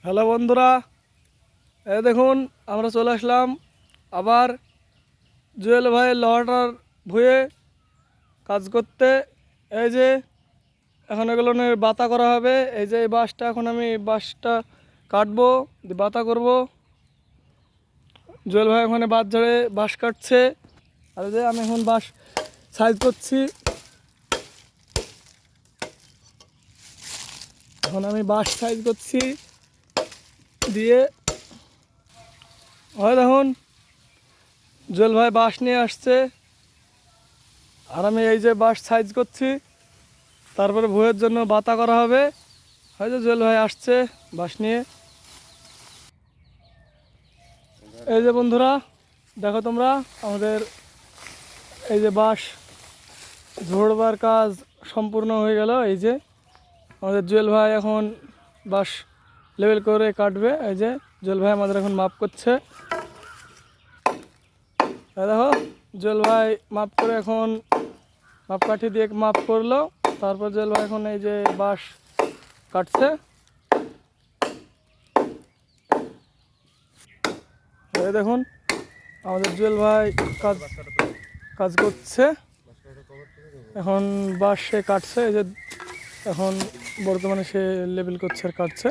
Hello বন্ধুরা, এই দেখুন আমরা চলে আসলাম আবার জুয়েল ভাইয়ের লোহাটার ভুঁয়ে কাজ করতে। এই যে এখন এগুলো নিয়ে বাতা করা হবে। এই যে এই বাঁশটা এখন আমি বাঁশটা কাটবো, দিয়ে বাতা করব। জুয়েল ভাই ওখানে বাঁশ ঝাড়ে বাঁশ কাটছে, আর এই যে আমি এখন বাঁশ সাইজ করছি। এখন আমি বাঁশ সাইজ করছি দিয়ে হয় দেখুন জুয়েল ভাই বাঁশ নিয়ে আসছে, আর আমি এই যে বাঁশ সাইজ করছি। তারপরে ভুঁয়ের জন্য বাতা করা হবে। হয়তো জুয়েল ভাই আসছে বাঁশ নিয়ে। এই যে বন্ধুরা দেখো তোমরা, আমাদের এই যে বাঁশ ঝোড়বার কাজ সম্পূর্ণ হয়ে গেল। এই যে আমাদের জুয়েল ভাই এখন বাঁশ লেবেল করে কাটবে। এই যে জুয়েল ভাই আমাদের এখন মাপ করছে। দেখো জুয়েল ভাই মাপ করে এখন মাপকাঠি দিয়ে মাপ করলো। তারপর জুয়েল ভাই এখন এই যে বাঁশ কাটছে। এই দেখুন আমাদের জুয়েল ভাই কাজ কাজ করছে, এখন বাঁশ সে কাটছে। এই যে এখন বর্তমানে সে লেবেল করছে আর কাটছে।